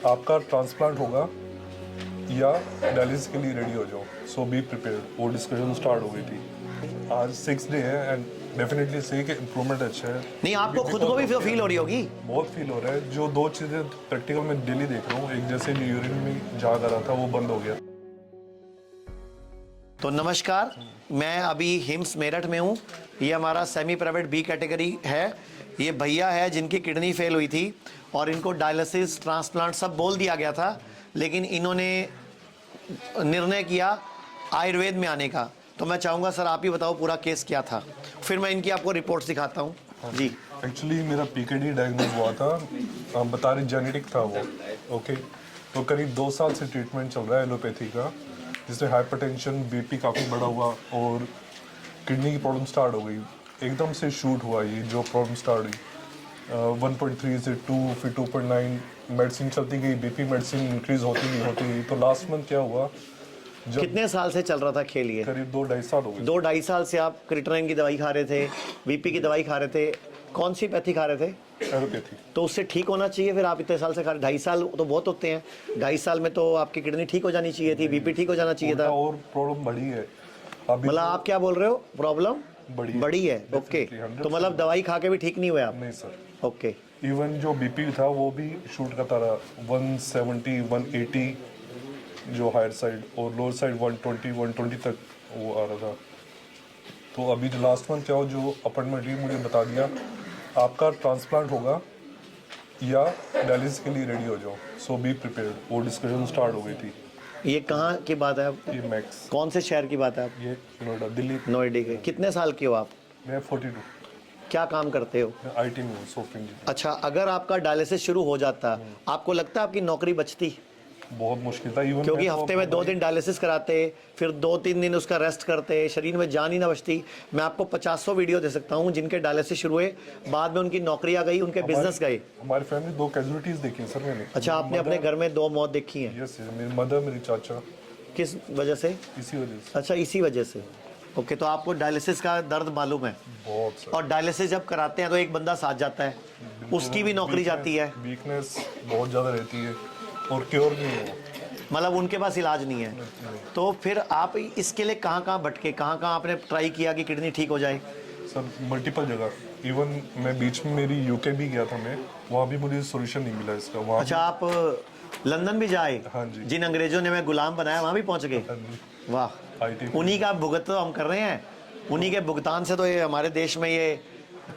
आपका ट्रांसप्लांट होगा या डायलिसिस के लिए रेडी हो जाओ, सो बी प्रिपेयर्ड। वो डिस्कशन स्टार्ट हो गई थी। आज 6 डे है एंड डेफिनेटली सही कि इम्प्रूवमेंट अच्छा है। नहीं, आपको खुद को भी फील हो रही होगी? बहुत फील हो रहा है। जो दो चीज़ें प्रैक्टिकल में डेली देख रहा हूँ, एक जैसे जो यूरिन में जाग आ रहा था वो बंद हो गया। तो नमस्कार, मैं अभी हिम्स मेरठ में हूँ। ये हमारा सेमी प्राइवेट बी कैटेगरी है। ये भैया है जिनकी किडनी फेल हुई थी और इनको डायलिसिस ट्रांसप्लांट सब बोल दिया गया था, लेकिन इन्होंने निर्णय किया आयुर्वेद में आने का। तो मैं चाहूँगा सर आप ही बताओ पूरा केस क्या था, फिर मैं इनकी आपको रिपोर्ट्स दिखाता हूँ। जी, एक्चुअली मेरा पीकेडी डायग्नोज हुआ था, हम बता रहे जेनेटिक था वो। ओके, तो करीब 2 साल से ट्रीटमेंट चल रहा है एलोपैथी का, जिससे हाइपरटेंशन, बीपी काफ़ी बड़ा हुआ और किडनी की प्रॉब्लम स्टार्ट हो गई। एकदम से शूट हुआ ये जो प्रॉब्लम स्टार्ट हुई। 1.3 से 2 फिर 2.9 मेडिसिन चलती गई, बीपी मेडिसिन इंक्रीज होती गई। तो लास्ट मंथ क्या हुआ, जब कितने साल से चल रहा था खेल ये? करीब 2-2.5 साल हो गए। 2-2.5 साल से आप क्रिटराइन की दवाई खा रहे थे, बीपी की दवाई खा रहे थे, कौन सी पैथी खा रहे थे? एलोपैथी। तो उससे ठीक होना चाहिए। फिर आप इतने साल से खा रहे, 2.5 साल तो बहुत होते हैं। 2.5 साल में तो आपकी किडनी ठीक हो जानी चाहिए थी, बीपी ठीक हो जाना चाहिए था। और प्रॉब्लम बढ़ी है अभी। मतलब आप क्या बोल रहे हो, प्रॉब्लम बड़ी है? ओके, 100%। तो मतलब दवाई खा के भी ठीक नहीं हुए आप? नहीं सर, ओके, इवन जो बीपी था वो भी शूट करता रहा। 170, 180 जो हायर साइड, और लोअर साइड 120, 120 तक वो आ रहा था। तो अभी जो लास्ट मंथ क्या हो, जो अपॉइंटमेंट ली, मुझे बता दिया आपका ट्रांसप्लांट होगा या डायलिसिस के लिए रेडी हो जाओ, सो बी प्रिपेयर्ड। वो डिस्कशन स्टार्ट हो गई थी। ये कहाँ की बात है? ये मैक्स, कौन से शहर की बात है? आप ये नोएडा, दिल्ली। नोएडा के? कितने साल के हो आप? मैं 42, क्या काम करते हो? IT में हूँ, सॉफ्टवेयर इंजीनियर। अच्छा, अगर आपका डायलिसिस शुरू हो जाता, आपको लगता है आपकी नौकरी बचती? बहुत मुश्किल था। इवन क्योंकि हफ्ते में 2 दिन डायलिसिस कराते, फिर 2-3 दिन उसका रेस्ट करते, शरीर में जान ही ना बचती। मैं आपको 50 वीडियो दे सकता हूँ जिनके डायलिसिस शुरू हुए, बाद में उनकी नौकरियां गई, उनके बिजनेस गए। हमारी फैमिली 2 कैजुअलिटीज देखी हैं सर मैंने। अच्छा, आपने अपने घर में 2 मौत देखी हैं? यस, मेरी मदर, मेरी चाचा, किस वजह से? इसी वजह से। अच्छा, इसी वजह से। ओके, तो आपको डायलिसिस का दर्द मालूम है? बहुत सर। और डायलिसिस जब कराते हैं तो एक बंदा साथ जाता है, उसकी भी नौकरी जाती है। वीकनेस बहुत ज़्यादा रहती है और क्योर नहीं है, मतलब उनके पास इलाज नहीं है। तो फिर आप इसके लिए कहाँ कहाँ भटके, कहाँ कहाँ आपने ट्राई किया कि किडनी ठीक हो जाए? सर मल्टीपल जगह। इवन मैं बीच में मेरी यूके भी गया था मैं, वहाँ भी मुझे सोल्यूशन नहीं मिला इसका। वहाँ अच्छा, आप लंदन भी जाए? हाँ जी। जिन अंग्रेजों ने मैं गुलाम बनाया वहाँ भी पहुँच गए? वाह, IT उन्हीं का भुगत तो हम कर रहे हैं। उन्हीं के भुगतान से तो ये हमारे देश में ये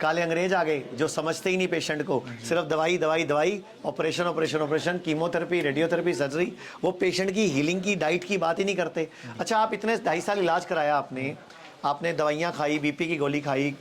काले अंग्रेज आ गए जो समझते ही नहीं पेशेंट को, सिर्फ दवाई दवाई दवाई, operation operation operation, chemotherapy, radiotherapy, surgery. वो पेशेंट की हीलिंग की, डाइट की बात ही नहीं करते। अच्छा, आप इतने 2.5 साल इलाज कराया आपने, आपने दवाइयाँ खाई, बीपी की गोली खाई,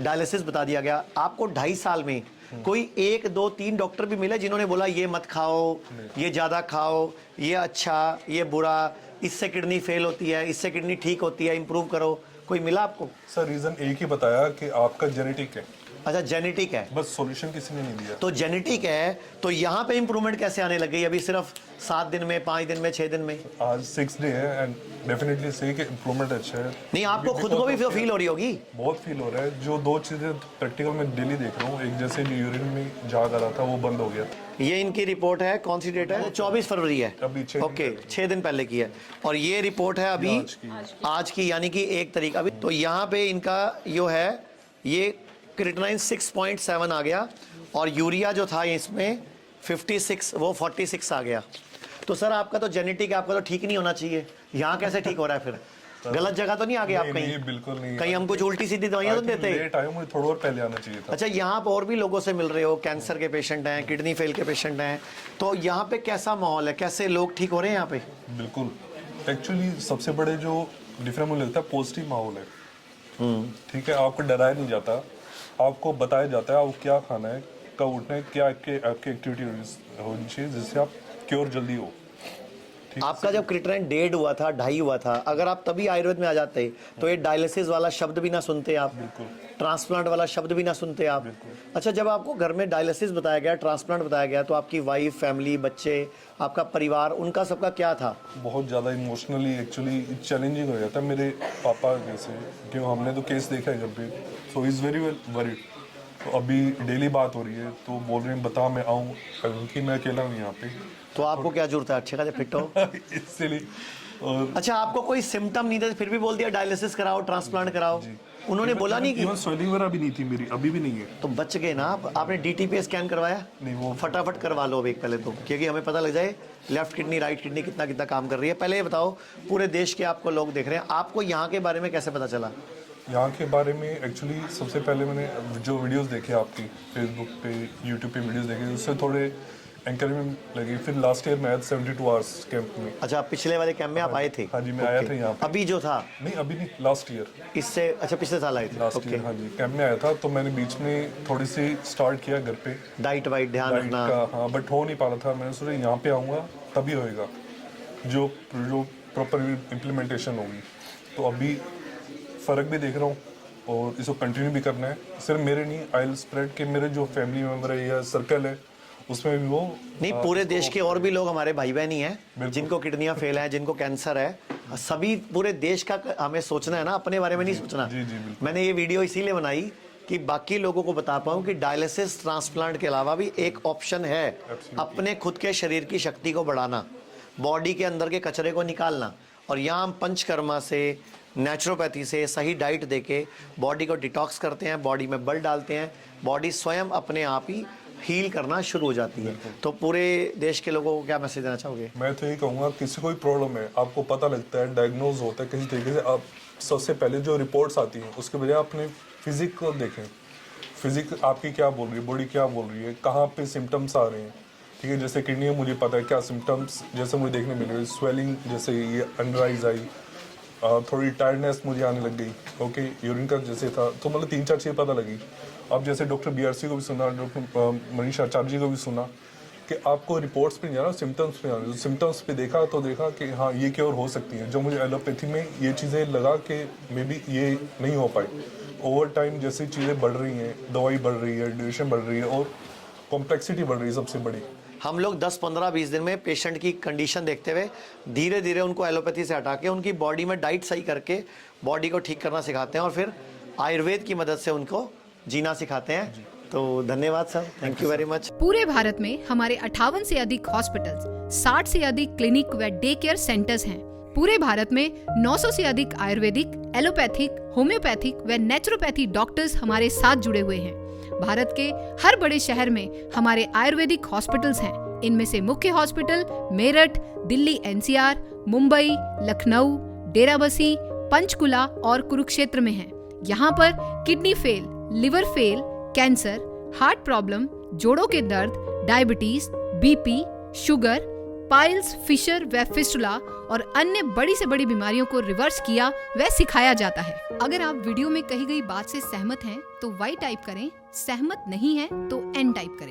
डायलिसिस बता दिया गया आपको। 2.5 साल में कोई 1, 2, 3 डॉक्टर भी मिले जिन्होंने बोला ये मत खाओ, ये ज़्यादा खाओ, ये अच्छा, ये बुरा, इससे किडनी फेल होती है, इससे किडनी ठीक होती है, इंप्रूव करो? कोई मिला आपको? सर रीज़न एक ही बताया कि आपका जेनेटिक है, अच्छा, जेनेटिक है। बस सॉल्यूशन किसी ने नहीं दिया। तो जेनेटिक है तो यहाँ पे इंप्रूवमेंट कैसे आने लग गई अभी सिर्फ 7 दिन में, 5 दिन में, 6 दिन में? आज 6 डे है एंड डेफिनेटली सही कि इम्प्रूवमेंट अच्छा है। नहीं, आपको खुद को भी फील हो रही होगी? बहुत फील हो रहा है। जो दो चीज़ें प्रैक्टिकल में डेली देख रहा हूँ, एक जैसे जो यूरिन में जाग आ रहा था वो बंद हो गया। ये इनकी रिपोर्ट है, कौन सी डेट है? 24 फरवरी है। अभी 6 ओके, 6 दिन पहले की है। और ये रिपोर्ट है अभी आज की, यानी कि 1 तारीख अभी। तो यहाँ पे इनका जो है ये क्रिएटिनिन 6.7 आ गया और यूरिया जो था इसमें 56, वो 46 आ गया। तो सर आपका तो जेनेटिक है, आपका तो ठीक नहीं होना चाहिए। यहाँ कैसे ठीक हो रहा है फिर? गलत जगह तो नहीं आ गए आप कहीं? नहीं, बिल्कुल नहीं। कहीं हम कुछ उल्टी सीधी दवाइयाँ तो देते? लेट आया, मुझे थोड़ा और पहले आना चाहिए था। अच्छा, यहाँ पर और भी लोगों से मिल रहे हो, कैंसर के पेशेंट हैं, किडनी फेल के पेशेंट हैं, तो यहाँ पे कैसा माहौल है, कैसे लोग ठीक हो रहे हैं यहाँ पे? बिल्कुल, एक्चुअली सबसे बड़े जो डिफरेंस मुझे लगता है पॉजिटिव माहौल है। ठीक है, आपको डराया नहीं जाता, आपको बताया जाता है आपको क्या खाना है, कब उठना है, क्या आपकी एक्टिविटी होनी चाहिए जिससे आप क्योर जल्दी हो। आपका जब क्रिएटिनिन 1.5 हुआ था, 2.5 हुआ था, अगर आप तभी आयुर्वेद में आ जाते तो ये डायलिसिस वाला शब्द भी ना सुनते आप, ट्रांसप्लांट वाला शब्द भी ना सुनते आप। अच्छा, जब आपको घर में डायलिसिस बताया गया, ट्रांसप्लांट बताया गया, तो आपकी वाइफ, फैमिली, बच्चे, आपका परिवार, उनका सबका क्या था? बहुत ज़्यादा इमोशनली एक्चुअली चैलेंजिंग हो जाता है। मेरे पापा जैसे, क्यों हमने तो केस देखा है घर पे, so is very well worried. तो अभी डेली बात हो रही है तो बोल रहे हैं बता मैं आऊँ, क्योंकि मैं अकेला हूँ यहाँ पे। तो आपको क्या जरूरत है, अच्छे खासे फिट हो। इसलिए। और अच्छा, आपको कोई सिम्टम नहीं था फिर भी बोल दिया डायलिसिस कराओ, ट्रांसप्लांट कराओ, उन्होंने बोला नहीं कि इवन स्वेलिंग वगैरह भी नहीं थी मेरी, अभी भी नहीं है। तो बच गए ना आप। आपने डीटीपी स्कैन करवाया? नहीं, वो फटाफट करवा लो अब एक पहले तो, क्योंकि हमें पता लग जाए लेफ्ट किडनी राइट किडनी कितना कितना काम कर रही है। पहले ये बताओ, पूरे देश के आपको लोग देख रहे हैं, आपको यहाँ के बारे में कैसे पता चला? यहाँ के बारे में एक्चुअली सबसे पहले मैंने जो वीडियोस देखे आपकी फेसबुक पे, यूट्यूब पे वीडियोस देखे, उससे थोड़े एंकरेजमेंट लगी। फिर लास्ट ईयर मैं आया 72 आवर्स कैंप में। अच्छा, पिछले वाले कैंप में आप आए थे? हाँ जी, मैं आया था यहाँ पे। अभी जो था? नहीं, अभी नहीं, लास्ट ईयर। इससे अच्छा पिछले साल आए थे? लास्ट ईयर, हाँ जी, कैंप में आया था। तो मैंने बीच में थोड़ी सी स्टार्ट किया घर पे डाइट वाइट ध्यान डाइट रखना। का, हाँ, बट हो नहीं पा रहा था। मैंने सोचा यहाँ पे आऊँगा तभी होएगा, जो प्रॉपर इम्प्लीमेंटेशन होगी। तो अभी फ़र्क भी देख रहा हूँ और इसको कंटिन्यू भी करना है। सिर्फ मेरे नहीं, आई विल स्प्रेड के मेरे जो फैमिली मेम्बर है या सर्कल है उसमें भी वो नहीं, पूरे देश के और भी लोग हमारे भाई बहन ही हैं जिनको किडनियां फेल है, जिनको कैंसर है। सभी पूरे देश का हमें सोचना है ना, अपने बारे में नहीं सोचना। जी जी बिल्कुल। मैंने ये वीडियो इसीलिए बनाई कि बाकी लोगों को बता पाऊं कि डायलिसिस ट्रांसप्लांट के अलावा भी एक ऑप्शन है अपने खुद के शरीर की शक्ति को बढ़ाना, बॉडी के अंदर के कचरे को निकालना। और यहाँ हम पंचकर्मा से, नेचुरोपैथी से, सही डाइट देके बॉडी को डिटॉक्स करते हैं, बॉडी में बल डालते हैं, बॉडी स्वयं अपने आप ही हील करना शुरू हो जाती है। तो पूरे देश के लोगों को क्या मैसेज देना चाहोगे? मैं तो यही कहूँगा, किसी को भी प्रॉब्लम है, आपको पता लगता है, डायग्नोज होता है किसी तरीके से, आप सबसे पहले जो रिपोर्ट्स आती हैं उसके बजाय अपने फिजिक को देखें। फिजिक आपकी क्या बोल रही है, बॉडी क्या बोल रही है, कहाँ पे सिम्टम्स आ रहे हैं। ठीक है, जैसे किडनी है, मुझे पता है क्या सिम्टम्स जैसे मुझे देखने मिले, स्वेलिंग जैसे ये अंडर आई, थोड़ी टायर्डनेस मुझे आने लग गई। ओके, यूरिन का जैसे था, तो मतलब 3-4 चीज़ें पता लगी। अब जैसे डॉक्टर BRC को भी सुना, डॉक्टर मनीष आचार्य जी को भी सुना कि आपको रिपोर्ट्स पे नहीं जाना, सिम्टम्स पे जाना। सिम्टम्स पे देखा तो देखा कि हाँ ये क्योर हो सकती है। जो मुझे एलोपैथी में ये चीज़ें लगा कि मे बी ये नहीं हो पाई। ओवर टाइम जैसे चीज़ें बढ़ रही हैं, दवाई बढ़ रही है, ड्यूरेशन बढ़ रही है और कॉम्प्लेक्सिटी बढ़ रही है सबसे बड़ी। हम लोग 10, 15, 20 दिन में पेशेंट की कंडीशन देखते हुए धीरे धीरे उनको एलोपैथी से हटा के उनकी बॉडी में डाइट सही करके बॉडी को ठीक करना सिखाते हैं और फिर आयुर्वेद की मदद से उनको जीना सिखाते हैं। तो धन्यवाद sir, thank you very much. पूरे भारत में हमारे 58 से अधिक हॉस्पिटल्स, 60 से अधिक क्लिनिक व डे केयर सेंटर्स हैं। पूरे भारत में 900 से अधिक आयुर्वेदिक, एलोपैथिक, होम्योपैथिक व नेचुरोपैथी डॉक्टर्स हमारे साथ जुड़े हुए हैं। भारत के हर बड़े शहर में हमारे आयुर्वेदिक हॉस्पिटल्स हैं। इनमें से मुख्य हॉस्पिटल मेरठ, दिल्ली NCR, मुंबई, लखनऊ, डेराबसी, पंचकुला और कुरुक्षेत्र में हैं। यहाँ पर kidney fail, liver fail, cancer, heart problem, जोड़ों के दर्द, diabetes, BP, sugar, piles, fissure व फिस्टुला और अन्य बड़ी से बड़ी बीमारियों को रिवर्स किया व सिखाया जाता है। अगर आप वीडियो में कही गई बात से सहमत हैं तो Y टाइप करें, सहमत नहीं हैं तो N टाइप करें।